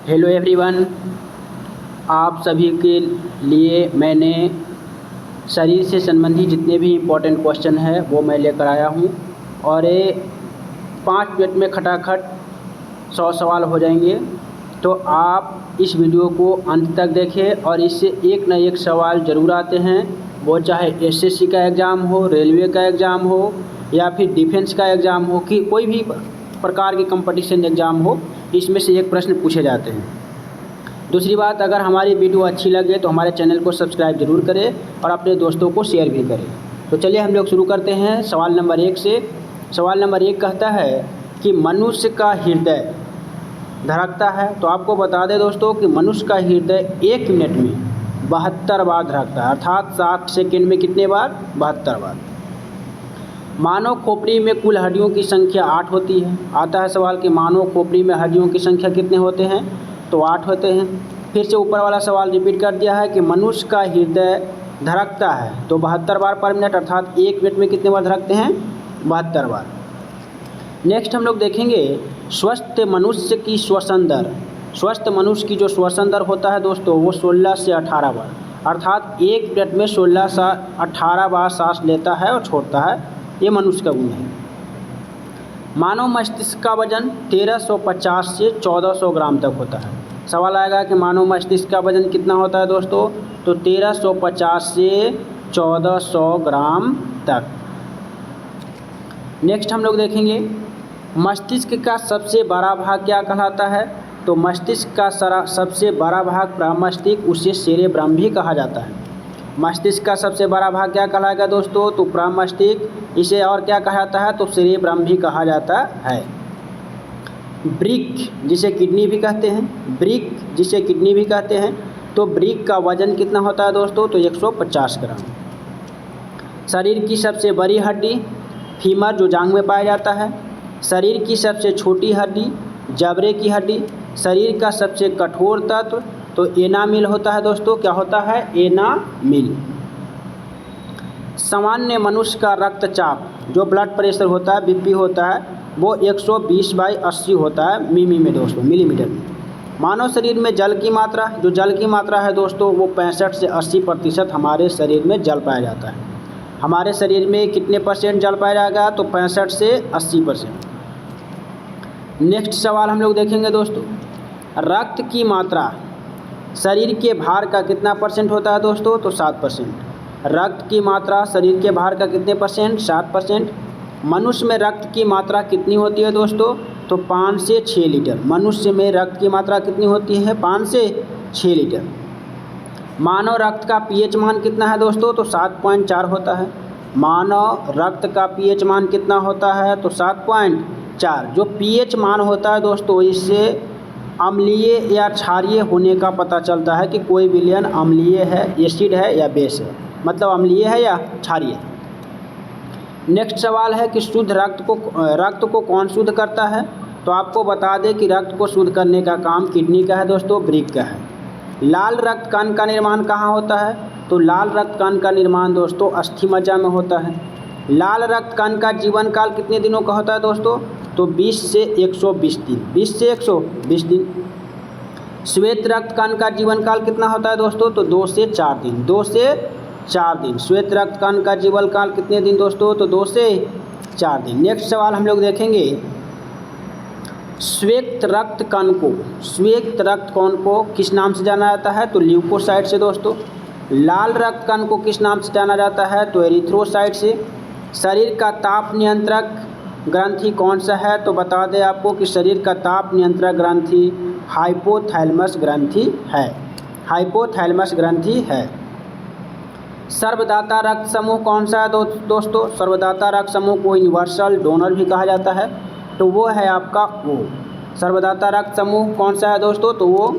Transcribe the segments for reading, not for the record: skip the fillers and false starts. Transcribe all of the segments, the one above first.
Hello everyone, आप सभी के लिए मैंने शरीर से संबंधित जितने भी इम्पोर्टेंट क्वेश्चन है वो मैं लेकर आया हूँ और ये 5 मिनट में खटाखट 100 सवाल हो जाएंगे। तो आप इस वीडियो को अंत तक देखें और इससे एक न एक सवाल ज़रूर आते हैं, वो चाहे एसएससी का एग्ज़ाम हो, रेलवे का एग्ज़ाम हो या फिर डिफेंस का एग्ज़ाम हो, कि कोई भी प्रकार की कंपटीशन एग्ज़ाम हो, इसमें से एक प्रश्न पूछे जाते हैं। दूसरी बात, अगर हमारी वीडियो अच्छी लगे तो हमारे चैनल को सब्सक्राइब जरूर करें और अपने दोस्तों को शेयर भी करें। तो चलिए हम लोग शुरू करते हैं सवाल नंबर 1 से। सवाल नंबर 1 कहता है कि मनुष्य का हृदय धड़कता है। तो आपको बता दें दोस्तों कि मनुष्य का हृदय 1 मिनट में 72 बार धड़कता है, अर्थात 60 सेकेंड में कितने बार? 72 बार। मानव खोपड़ी में कुल हड्डियों की संख्या 8 होती है। आता है सवाल कि मानव खोपड़ी में हड्डियों की संख्या कितने होते हैं? तो 8 होते हैं। फिर से ऊपर वाला सवाल रिपीट कर दिया है कि मनुष्य का हृदय धड़कता है तो 72 बार पर मिनट, अर्थात 1 मिनट में कितने बार धड़कते हैं? 72 बार। नेक्स्ट हम लोग देखेंगे स्वस्थ मनुष्य की श्वसन दर। स्वस्थ मनुष्य की जो श्वसन दर होता है दोस्तों, वो 16 से 18 बार, अर्थात 1 मिनट में 16 से 18 बार सांस लेता है और छोड़ता है। ये मनुष्य का गुण है। मानव मस्तिष्क का वजन 1350 से 1400 ग्राम तक होता है। सवाल आएगा कि मानव मस्तिष्क का वजन कितना होता है दोस्तों? तो 1350 से 1400 ग्राम तक। नेक्स्ट हम लोग देखेंगे मस्तिष्क का सबसे बड़ा भाग क्या कहलाता है? तो मस्तिष्क का सबसे बड़ा भाग प्रमस्तिष्क, उसे सेरेब्रम भी कहा जाता है। मस्तिष्क का सबसे बड़ा भाग क्या कहलाएगा दोस्तों? तो प्रमस्तिष्क, इसे और क्या कहा जाता है? तो सेरेब्रम भी कहा जाता है। ब्रिक जिसे किडनी भी कहते हैं, ब्रिक जिसे किडनी भी कहते हैं, तो ब्रिक का वजन कितना होता है दोस्तों? तो 150 ग्राम। शरीर की सबसे बड़ी हड्डी फीमर, जो जांघ में पाया जाता है। शरीर की सबसे छोटी हड्डी जबड़े की हड्डी। शरीर का सबसे कठोर तत्व तो एनामिल होता है दोस्तों। क्या होता है? एनामिल। सामान्य मनुष्य का रक्तचाप, जो ब्लड प्रेशर होता है, बीपी होता है, वो 120/80 होता है मिमी में दोस्तों, मिलीमीटर में। मानव शरीर में जल की मात्रा, जो जल की मात्रा है दोस्तों, वो 65 से 80% हमारे शरीर में जल पाया जाता है। हमारे शरीर में कितने परसेंट जल पाया जाएगा? तो 65 से 80%। नेक्स्ट सवाल हम लोग देखेंगे दोस्तों, रक्त की मात्रा शरीर के भार का कितना परसेंट होता है दोस्तों? तो 7%। रक्त की मात्रा शरीर के भार का कितने परसेंट? 7%। मनुष्य में रक्त की मात्रा कितनी होती है दोस्तों? तो 5 से 6 लीटर। मनुष्य में रक्त की मात्रा कितनी होती है? 5 से 6 लीटर। मानव रक्त का पीएच मान कितना है दोस्तों? तो 7.4 होता है। मानव रक्त का पीएच मान कितना होता है? तो 7.4। जो पीएच मान होता है दोस्तों, इससे अम्लीय या क्षारीय होने का पता चलता है कि कोई विलयन अम्लीय है, एसिड है या बेस है, मतलब अम्लीय है या क्षारीय। नेक्स्ट सवाल है कि शुद्ध रक्त को कौन शुद्ध करता है? तो आपको बता दें कि रक्त को शुद्ध करने का काम किडनी का है दोस्तों, ब्रिक का है। लाल रक्त कण का निर्माण कहाँ होता है? तो लाल रक्त कण का निर्माण दोस्तों अस्थि मज्जा में होता है। लाल रक्त कण का जीवन काल कितने दिनों का होता है दोस्तों? तो 20 से 120 दिन। 20 से 120 दिन। श्वेत रक्त कण का जीवन काल कितना होता है दोस्तों? तो 2 से 4 दिन। 2 से 4 दिन। श्वेत रक्त कण का जीवन काल कितने दिन दोस्तों? तो 2 से 4 दिन। नेक्स्ट सवाल हम लोग देखेंगे श्वेत रक्त कण को किस नाम से जाना जाता है? तो ल्यूकोसाइट से दोस्तों। लाल रक्त कण को किस नाम से जाना जाता है? तो एरिथ्रोसाइट से। शरीर का ताप नियंत्रक ग्रंथि कौन सा है? तो बता दें आपको कि शरीर का ताप नियंत्रक ग्रंथि हाइपोथैलेमस ग्रंथि है। हाइपोथैलेमस ग्रंथि है। सर्वदाता रक्त समूह कौन सा है दोस्तों? सर्वदाता रक्त समूह को यूनिवर्सल डोनर भी कहा जाता है, तो वो है आपका ओ। सर्वदाता रक्त समूह कौन सा है दोस्तों? तो वो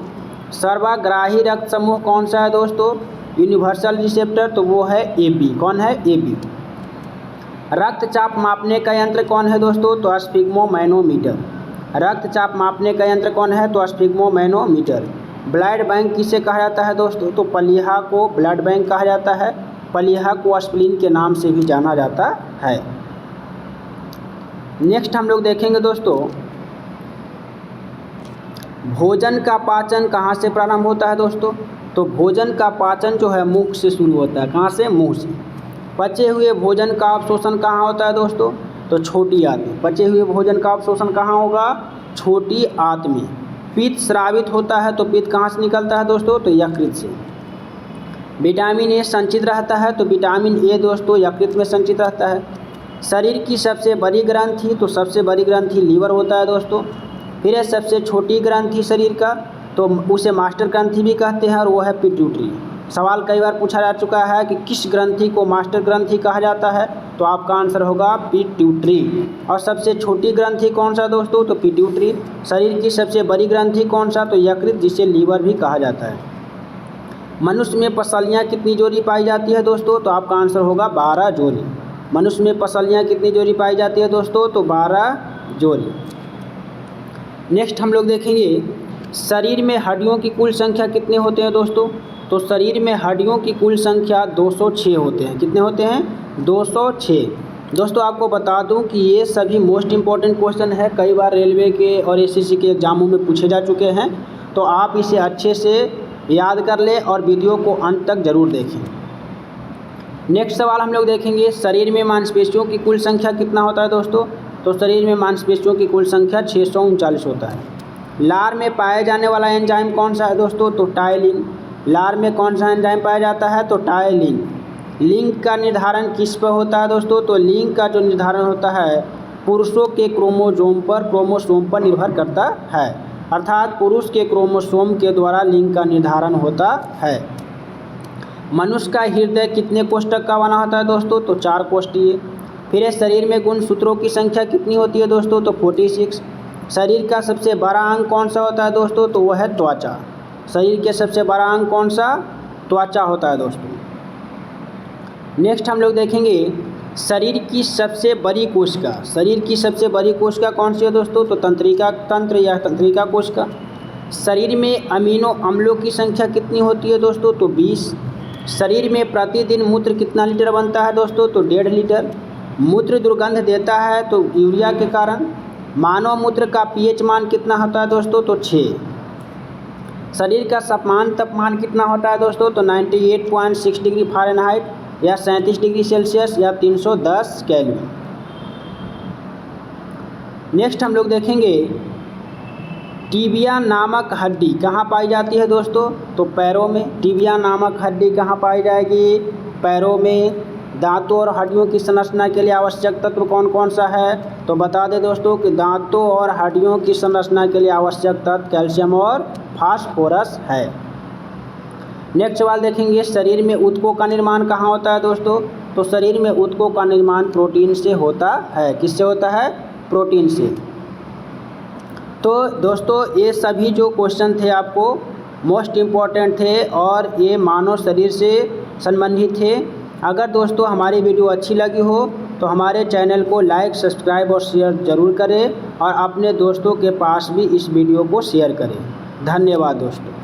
सर्वग्राही रक्त समूह कौन सा है दोस्तों? यूनिवर्सल रिसेप्टर, तो वो है AB। कौन है? AB। रक्तचाप मापने का यंत्र कौन है दोस्तों? तो स्फिग्मोमैनोमीटर। रक्तचाप मापने का यंत्र कौन है? तो स्फिग्मोमैनोमीटर। ब्लड बैंक किसे कहा जाता है दोस्तों? तो प्लीहा को ब्लड बैंक कहा जाता है। प्लीहा को स्प्लीन के नाम से भी जाना जाता है। नेक्स्ट हम लोग देखेंगे दोस्तों भोजन का पाचन कहाँ से प्रारंभ होता है दोस्तों? तो भोजन का पाचन जो है मुख से शुरू होता है। कहाँ से? मुंह से। पचे हुए भोजन का अवशोषण कहाँ होता है दोस्तों? तो छोटी आंत में। पचे हुए भोजन का अवशोषण कहाँ होगा? छोटी आंत में। पित्त स्रावित होता है तो पित्त कहाँ से निकलता है दोस्तों? तो यकृत से। विटामिन ए संचित रहता है तो विटामिन ए दोस्तों यकृत में संचित रहता है। शरीर की सबसे बड़ी ग्रंथि, तो सबसे बड़ी ग्रंथि लीवर होता है दोस्तों। फिर है सबसे छोटी ग्रंथि शरीर का, तो उसे मास्टर ग्रंथि भी कहते हैं और वो है पिट्यूटरी। सवाल कई बार पूछा जा चुका है कि किस ग्रंथि को मास्टर ग्रंथि कहा जाता है, तो आपका आंसर होगा पिट्यूटरी। और सबसे छोटी ग्रंथि कौन सा दोस्तों? तो पिट्यूटरी। शरीर की सबसे बड़ी ग्रंथि कौन सा? तो यकृत, जिसे लीवर भी कहा जाता है। मनुष्य में पसलियाँ कितनी जोड़ी पाई जाती है दोस्तों? तो आपका आंसर होगा 12 जोड़ी। मनुष्य में पसलियाँ कितनी जोड़ी पाई जाती है दोस्तों? तो 12 जोड़ी। नेक्स्ट हम लोग देखेंगे शरीर में हड्डियों की कुल संख्या कितने होते हैं दोस्तों? तो शरीर में हड्डियों की कुल संख्या 206 होते हैं। कितने होते हैं? 206। दोस्तों आपको बता दूं कि ये सभी मोस्ट इम्पॉर्टेंट क्वेश्चन है, कई बार रेलवे के और एसएससी के एग्जामों में पूछे जा चुके हैं, तो आप इसे अच्छे से याद कर लें और वीडियो को अंत तक ज़रूर देखें। नेक्स्ट सवाल हम लोग देखेंगे शरीर में मांसपेशियों की कुल संख्या कितना होता है दोस्तों? तो शरीर में मांसपेशियों की कुल संख्या 639 होता है। लार में पाया जाने वाला एंजाइम कौन सा है दोस्तों? तो टायलिन। लार में कौन सा एंजाइम पाया जाता है? तो टायलिन। लिंग का निर्धारण किस पर होता है दोस्तों? तो लिंग का जो निर्धारण होता है पुरुषों के क्रोमोसोम पर निर्भर करता है, अर्थात पुरुष के क्रोमोसोम के द्वारा लिंग का निर्धारण होता है। मनुष्य का हृदय कितने कोष्ठक का बना होता है दोस्तों? तो 4 कोष्ठीय। फिर शरीर में गुणसूत्रों की संख्या कितनी होती है दोस्तों? तो 46। शरीर का सबसे बड़ा अंग कौन सा होता है दोस्तों? तो वह है त्वचा। शरीर के सबसे बड़ा अंग कौन सा? त्वचा होता है दोस्तों। नेक्स्ट हम लोग देखेंगे शरीर की सबसे बड़ी कोशिका। शरीर की सबसे बड़ी कोशिका कौन सी है दोस्तों? तो तंत्र या तंत्रिका कोशिका। शरीर में अमीनो अम्लों की संख्या कितनी होती है दोस्तों? तो 20। शरीर में प्रतिदिन मूत्र कितना लीटर बनता है दोस्तों? तो 1.5 लीटर। मूत्र दुर्गंध देता है तो यूरिया के कारण। मानव मूत्र का पीएच मान कितना होता है दोस्तों? तो 6। शरीर का सामान्य तापमान कितना होता है दोस्तों? तो 98.6 डिग्री फ़ारेनहाइट या 37 डिग्री सेल्सियस या 310 केल्विन। नेक्स्ट हम लोग देखेंगे टिबिया नामक हड्डी कहाँ पाई जाती है दोस्तों? तो पैरों में। टिबिया नामक हड्डी कहाँ पाई जाएगी? पैरों में। दांतों और हड्डियों की संरचना के लिए आवश्यक तत्व कौन कौन सा है? तो बता दें दोस्तों कि दांतों और हड्डियों की संरचना के लिए आवश्यक तत्व कैल्शियम और फास्फोरस है। नेक्स्ट सवाल देखेंगे शरीर में ऊतकों का निर्माण कहाँ होता है दोस्तों? तो शरीर में ऊतकों का निर्माण प्रोटीन से होता है। किससे होता है? प्रोटीन से। तो दोस्तों ये सभी जो क्वेश्चन थे आपको मोस्ट इम्पॉर्टेंट थे और ये मानव शरीर से संबंधित थे। अगर दोस्तों हमारी वीडियो अच्छी लगी हो तो हमारे चैनल को लाइक, सब्सक्राइब और शेयर ज़रूर करें और अपने दोस्तों के पास भी इस वीडियो को शेयर करें। धन्यवाद दोस्तों।